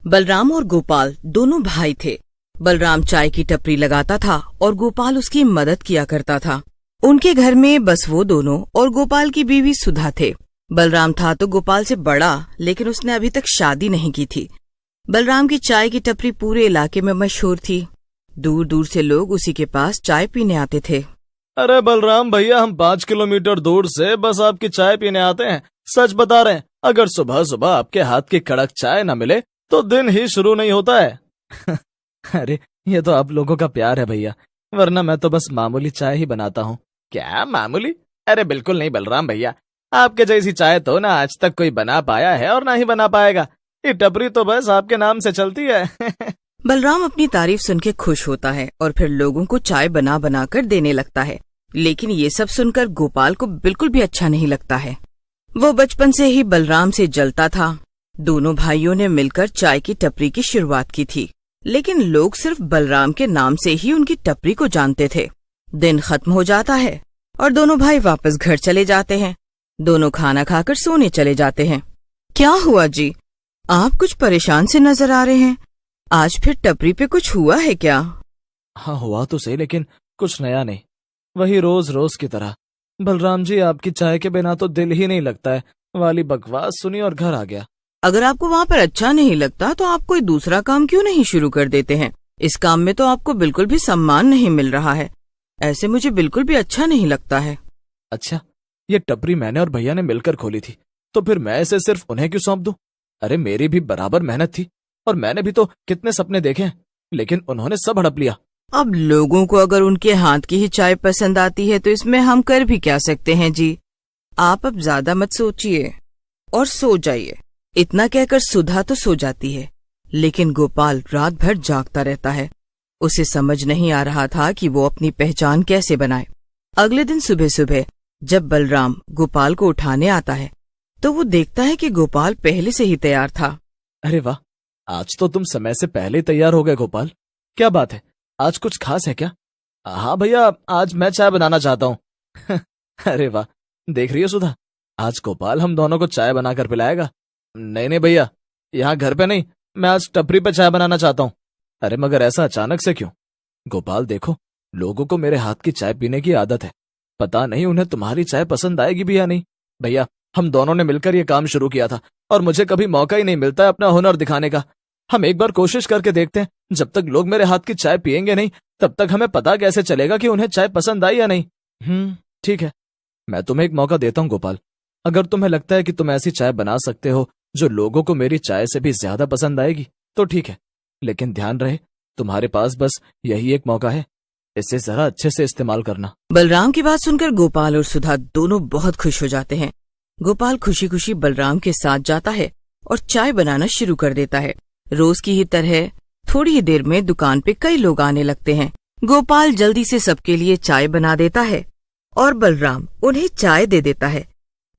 बलराम और गोपाल दोनों भाई थे। बलराम चाय की टपरी लगाता था और गोपाल उसकी मदद किया करता था। उनके घर में बस वो दोनों और गोपाल की बीवी सुधा थे। बलराम था तो गोपाल से बड़ा, लेकिन उसने अभी तक शादी नहीं की थी। बलराम की चाय की टपरी पूरे इलाके में मशहूर थी। दूर दूर से लोग उसी के पास चाय पीने आते थे। अरे बलराम भैया, हम 5 किलोमीटर दूर से बस आपकी चाय पीने आते हैं। सच बता रहे हैं, अगर सुबह सुबह आपके हाथ की कड़क चाय न मिले तो दिन ही शुरू नहीं होता है। अरे ये तो आप लोगों का प्यार है भैया, वरना मैं तो बस मामूली चाय ही बनाता हूँ। क्या मामूली? अरे बिल्कुल नहीं बलराम भैया, आपके जैसी चाय तो ना आज तक कोई बना पाया है और ना ही बना पाएगा। ये टपरी तो बस आपके नाम से चलती है। बलराम अपनी तारीफ सुन के खुश होता है और फिर लोगों को चाय बना बना कर देने लगता है। लेकिन ये सब सुनकर गोपाल को बिल्कुल भी अच्छा नहीं लगता है। वो बचपन से ही बलराम से जलता था। दोनों भाइयों ने मिलकर चाय की टपरी की शुरुआत की थी, लेकिन लोग सिर्फ बलराम के नाम से ही उनकी टपरी को जानते थे। दिन खत्म हो जाता है और दोनों भाई वापस घर चले जाते हैं। दोनों खाना खाकर सोने चले जाते हैं। क्या हुआ जी, आप कुछ परेशान से नजर आ रहे हैं? आज फिर टपरी पे कुछ हुआ है क्या? हाँ हुआ तो सही, लेकिन कुछ नया नहीं, वही रोज रोज की तरह। बलराम जी, आपकी चाय के बिना तो दिल ही नहीं लगता है वाली बकवास सुनी और घर आ गया। अगर आपको वहाँ पर अच्छा नहीं लगता तो आप कोई दूसरा काम क्यों नहीं शुरू कर देते हैं? इस काम में तो आपको बिल्कुल भी सम्मान नहीं मिल रहा है। ऐसे मुझे बिल्कुल भी अच्छा नहीं लगता है। अच्छा, ये टपरी मैंने और भैया ने मिलकर खोली थी, तो फिर मैं इसे सिर्फ उन्हें क्यों सौंप दूं? अरे मेरी भी बराबर मेहनत थी और मैंने भी तो कितने सपने देखे हैं, लेकिन उन्होंने सब हड़प लिया। अब लोगों को अगर उनके हाथ की ही चाय पसंद आती है तो इसमें हम कर भी क्या सकते हैं जी। आप अब ज्यादा मत सोचिए और सो जाइए। इतना कहकर सुधा तो सो जाती है, लेकिन गोपाल रात भर जागता रहता है। उसे समझ नहीं आ रहा था कि वो अपनी पहचान कैसे बनाए। अगले दिन सुबह सुबह जब बलराम गोपाल को उठाने आता है तो वो देखता है कि गोपाल पहले से ही तैयार था। अरे वाह, आज तो तुम समय से पहले तैयार हो गए गोपाल। क्या बात है, आज कुछ खास है क्या? हाँ भैया, आज मैं चाय बनाना चाहता हूँ। अरे वाह, देख रही हो सुधा, आज गोपाल हम दोनों को चाय बनाकर पिलाएगा। नहीं नहीं भैया, यहाँ घर पे नहीं, मैं आज टपरी पे चाय बनाना चाहता हूँ। अरे मगर ऐसा अचानक से क्यों? गोपाल देखो, लोगों को मेरे हाथ की चाय पीने की आदत है, पता नहीं उन्हें तुम्हारी चाय पसंद आएगी भी या नहीं। भैया, हम दोनों ने मिलकर ये काम शुरू किया था और मुझे कभी मौका ही नहीं मिलता है अपना हुनर दिखाने का। हम एक बार कोशिश करके देखते हैं। जब तक लोग मेरे हाथ की चाय पियेंगे नहीं, तब तक हमें पता कैसे चलेगा कि उन्हें चाय पसंद आई या नहीं। ठीक है, मैं तुम्हें एक मौका देता हूँ गोपाल। अगर तुम्हें लगता है कि तुम ऐसी चाय बना सकते हो जो लोगों को मेरी चाय से भी ज्यादा पसंद आएगी तो ठीक है, लेकिन ध्यान रहे तुम्हारे पास बस यही एक मौका है, इसे जरा अच्छे से इस्तेमाल करना। बलराम की बात सुनकर गोपाल और सुधा दोनों बहुत खुश हो जाते हैं। गोपाल खुशी खुशी बलराम के साथ जाता है और चाय बनाना शुरू कर देता है। रोज की ही तरह थोड़ी ही देर में दुकान पे कई लोग आने लगते हैं। गोपाल जल्दी से सबके लिए चाय बना देता है और बलराम उन्हें चाय दे देता है,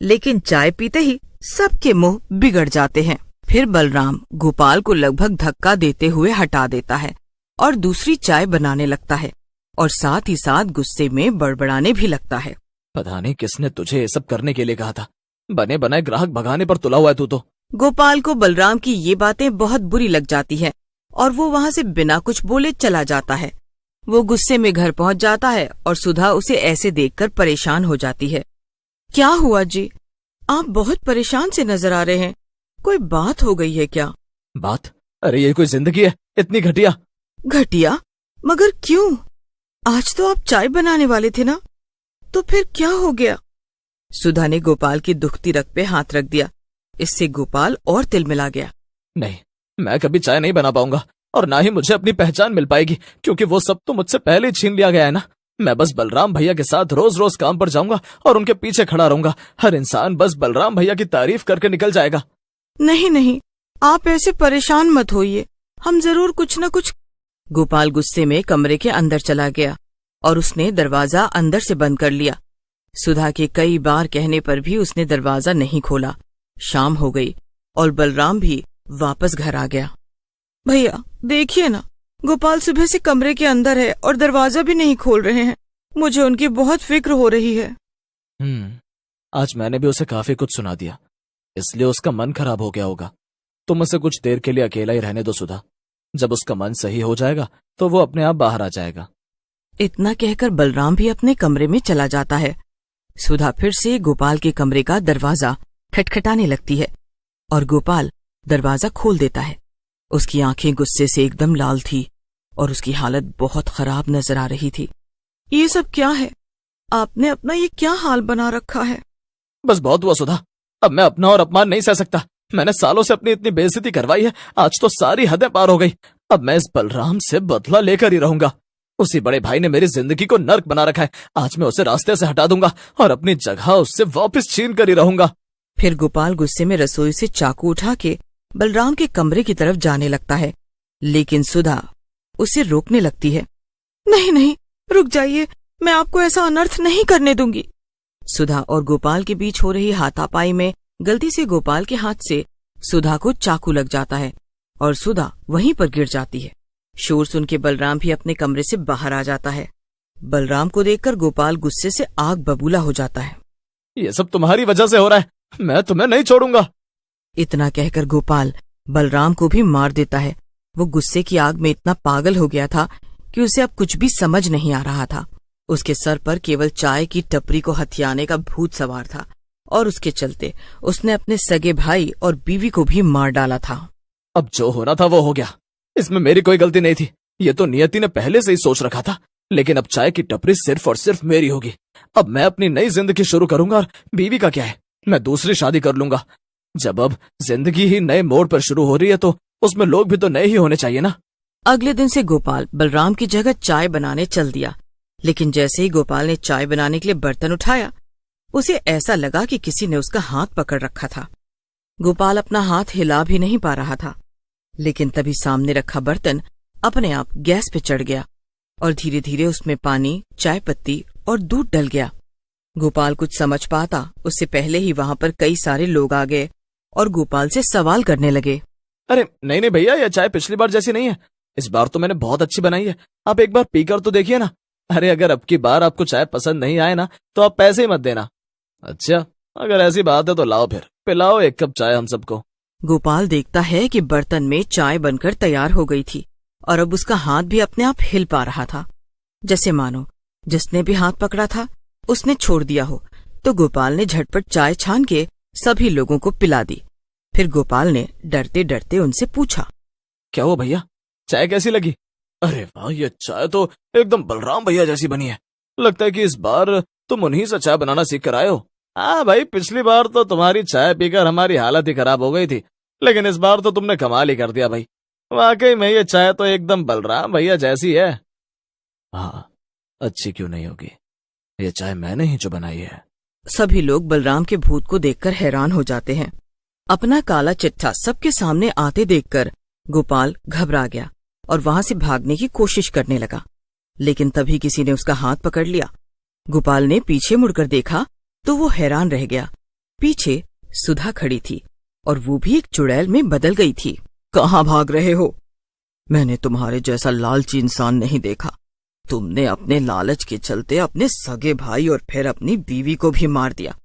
लेकिन चाय पीते ही सबके मुंह बिगड़ जाते हैं। फिर बलराम गोपाल को लगभग धक्का देते हुए हटा देता है और दूसरी चाय बनाने लगता है और साथ ही साथ गुस्से में बड़बड़ाने भी लगता है। पता नहीं किसने तुझे ये सब करने के लिए कहा था, बने बनाए ग्राहक भगाने पर तुला हुआ है तू तो। गोपाल को बलराम की ये बातें बहुत बुरी लग जाती है और वो वहाँ से बिना कुछ बोले चला जाता है। वो गुस्से में घर पहुँच जाता है और सुधा उसे ऐसे देखकर परेशान हो जाती है। क्या हुआ जी, आप बहुत परेशान से नजर आ रहे हैं, कोई बात हो गई है क्या? बात? अरे ये कोई जिंदगी है इतनी घटिया? घटिया? मगर क्यों? आज तो आप चाय बनाने वाले थे ना, तो फिर क्या हो गया? सुधा ने गोपाल की दुखती रग पे हाथ रख दिया। इससे गोपाल और तिलमिला गया। नहीं, मैं कभी चाय नहीं बना पाऊंगा और ना ही मुझे अपनी पहचान मिल पाएगी, क्योंकि वो सब तो मुझसे पहले छीन लिया गया है ना। मैं बस बलराम भैया के साथ रोज रोज काम पर जाऊंगा और उनके पीछे खड़ा रहूंगा। हर इंसान बस बलराम भैया की तारीफ करके निकल जाएगा। नहीं नहीं, आप ऐसे परेशान मत होइए, हम जरूर कुछ न कुछ। गोपाल गुस्से में कमरे के अंदर चला गया और उसने दरवाजा अंदर से बंद कर लिया। सुधा के कई बार कहने पर भी उसने दरवाजा नहीं खोला। शाम हो गई और बलराम भी वापस घर आ गया। भैया देखिए ना, गोपाल सुबह से कमरे के अंदर है और दरवाजा भी नहीं खोल रहे हैं। मुझे उनकी बहुत फिक्र हो रही है। आज मैंने भी उसे काफी कुछ सुना दिया, इसलिए उसका मन खराब हो गया होगा। तुम उसे कुछ देर के लिए अकेला ही रहने दो सुधा। जब उसका मन सही हो जाएगा तो वो अपने आप बाहर आ जाएगा। इतना कहकर बलराम भी अपने कमरे में चला जाता है। सुधा फिर से गोपाल के कमरे का दरवाजा खटखटाने लगती है और गोपाल दरवाजा खोल देता है। उसकी आंखें गुस्से से एकदम लाल थी और उसकी हालत बहुत खराब नजर आ रही थी। ये सब क्या है? आपने अपना ये क्या हाल बना रखा है? बस बहुत हुआ सुधा, अब मैं अपना और अपमान नहीं सह सकता। मैंने सालों से अपनी इतनी बेइज्जती करवाई है, आज तो सारी हदें पार हो गई। अब मैं इस बलराम से बदला लेकर ही रहूंगा। उसी बड़े भाई ने मेरी जिंदगी को नर्क बना रखा है। आज मैं उसे रास्ते से हटा दूंगा और अपनी जगह उससे वापस छीन कर ही रहूंगा। फिर गोपाल गुस्से में रसोई से चाकू उठा के बलराम के कमरे की तरफ जाने लगता है, लेकिन सुधा उसे रोकने लगती है। नहीं नहीं, रुक जाइए, मैं आपको ऐसा अनर्थ नहीं करने दूंगी। सुधा और गोपाल के बीच हो रही हाथापाई में गलती से गोपाल के हाथ से सुधा को चाकू लग जाता है और सुधा वहीं पर गिर जाती है। शोर सुन के बलराम भी अपने कमरे से बाहर आ जाता है। बलराम को देखकर गोपाल गुस्से से आग बबूला हो जाता है। ये सब तुम्हारी वजह से हो रहा है, मैं तुम्हें नहीं छोड़ूंगा। इतना कहकर गोपाल बलराम को भी मार देता है। वो गुस्से की आग में इतना पागल हो गया था कि उसे अब कुछ भी समझ नहीं आ रहा था। उसके सर पर केवल चाय की टपरी को हथियाने का भूत सवार था और उसके चलते उसने अपने सगे भाई और बीवी को भी मार डाला था। अब जो होना था वो हो गया, इसमें मेरी कोई गलती नहीं थी। ये तो नियति ने पहले से ही सोच रखा था, लेकिन अब चाय की टपरी सिर्फ और सिर्फ मेरी होगी। अब मैं अपनी नई जिंदगी शुरू करूंगा और बीवी का क्या है, मैं दूसरी शादी कर लूंगा। जब अब जिंदगी ही नए मोड़ पर शुरू हो रही है तो उसमें लोग भी तो नए ही होने चाहिए ना। अगले दिन से गोपाल बलराम की जगह चाय बनाने चल दिया, लेकिन जैसे ही गोपाल ने चाय बनाने के लिए बर्तन उठाया, उसे ऐसा लगा कि किसी ने उसका हाथ पकड़ रखा था। गोपाल अपना हाथ हिला भी नहीं पा रहा था, लेकिन तभी सामने रखा बर्तन अपने आप गैस पे चढ़ गया और धीरे धीरे उसमें पानी, चाय पत्ती और दूध डल गया। गोपाल कुछ समझ पाता उससे पहले ही वहां पर कई सारे लोग आ गए और गोपाल से सवाल करने लगे। अरे नहीं नहीं भैया, यह चाय पिछली बार जैसी नहीं है, इस बार तो मैंने बहुत अच्छी बनाई है, आप एक बार पीकर तो देखिए ना। अरे अगर अब की बार आपको चाय पसंद नहीं आए ना तो आप पैसे ही मत देना। अच्छा, अगर ऐसी बात है तो लाओ, फिर पिलाओ एक कप चाय हम सबको। गोपाल देखता है कि बर्तन में चाय बनकर तैयार हो गई थी और अब उसका हाथ भी अपने आप हिल पा रहा था, जैसे मानो जिसने भी हाथ पकड़ा था उसने छोड़ दिया हो। तो गोपाल ने झटपट चाय छान के सभी लोगों को पिला दी। फिर गोपाल ने डरते डरते उनसे पूछा, क्या हुआ भैया, चाय कैसी लगी? अरे वाह, ये चाय तो एकदम बलराम भैया जैसी बनी है। लगता है कि इस बार तुम उन्हीं से चाय बनाना सीख कर आए हो। हाँ भाई, पिछली बार तो तुम्हारी चाय पीकर हमारी हालत ही खराब हो गई थी, लेकिन इस बार तो तुमने कमाल ही कर दिया भाई। वाकई में ये चाय तो एकदम बलराम भैया जैसी है। हाँ, अच्छी क्यों नहीं होगी, ये चाय मैंने ही जो बनाई है। सभी लोग बलराम के भूत को देखकर हैरान हो जाते हैं। अपना काला चिट्ठा सबके सामने आते देखकर गोपाल घबरा गया और वहां से भागने की कोशिश करने लगा, लेकिन तभी किसी ने उसका हाथ पकड़ लिया। गोपाल ने पीछे मुड़कर देखा तो वो हैरान रह गया। पीछे सुधा खड़ी थी और वो भी एक चुड़ैल में बदल गई थी। कहाँ भाग रहे हो? मैंने तुम्हारे जैसा लालची इंसान नहीं देखा। तुमने अपने लालच के चलते अपने सगे भाई और फिर अपनी बीवी को भी मार दिया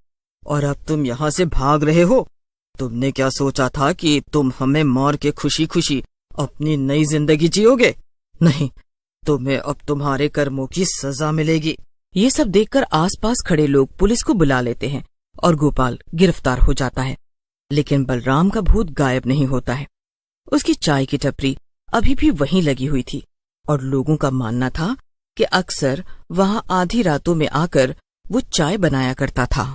और अब तुम यहाँ से भाग रहे हो। तुमने क्या सोचा था कि तुम हमें मार के खुशी खुशी अपनी नई जिंदगी जियोगे? नहीं, तुम्हें अब तुम्हारे कर्मों की सजा मिलेगी। ये सब देखकर आसपास खड़े लोग पुलिस को बुला लेते हैं और गोपाल गिरफ्तार हो जाता है, लेकिन बलराम का भूत गायब नहीं होता है। उसकी चाय की टपरी अभी भी वहीं लगी हुई थी और लोगों का मानना था कि अक्सर वहां आधी रातों में आकर वो चाय बनाया करता था।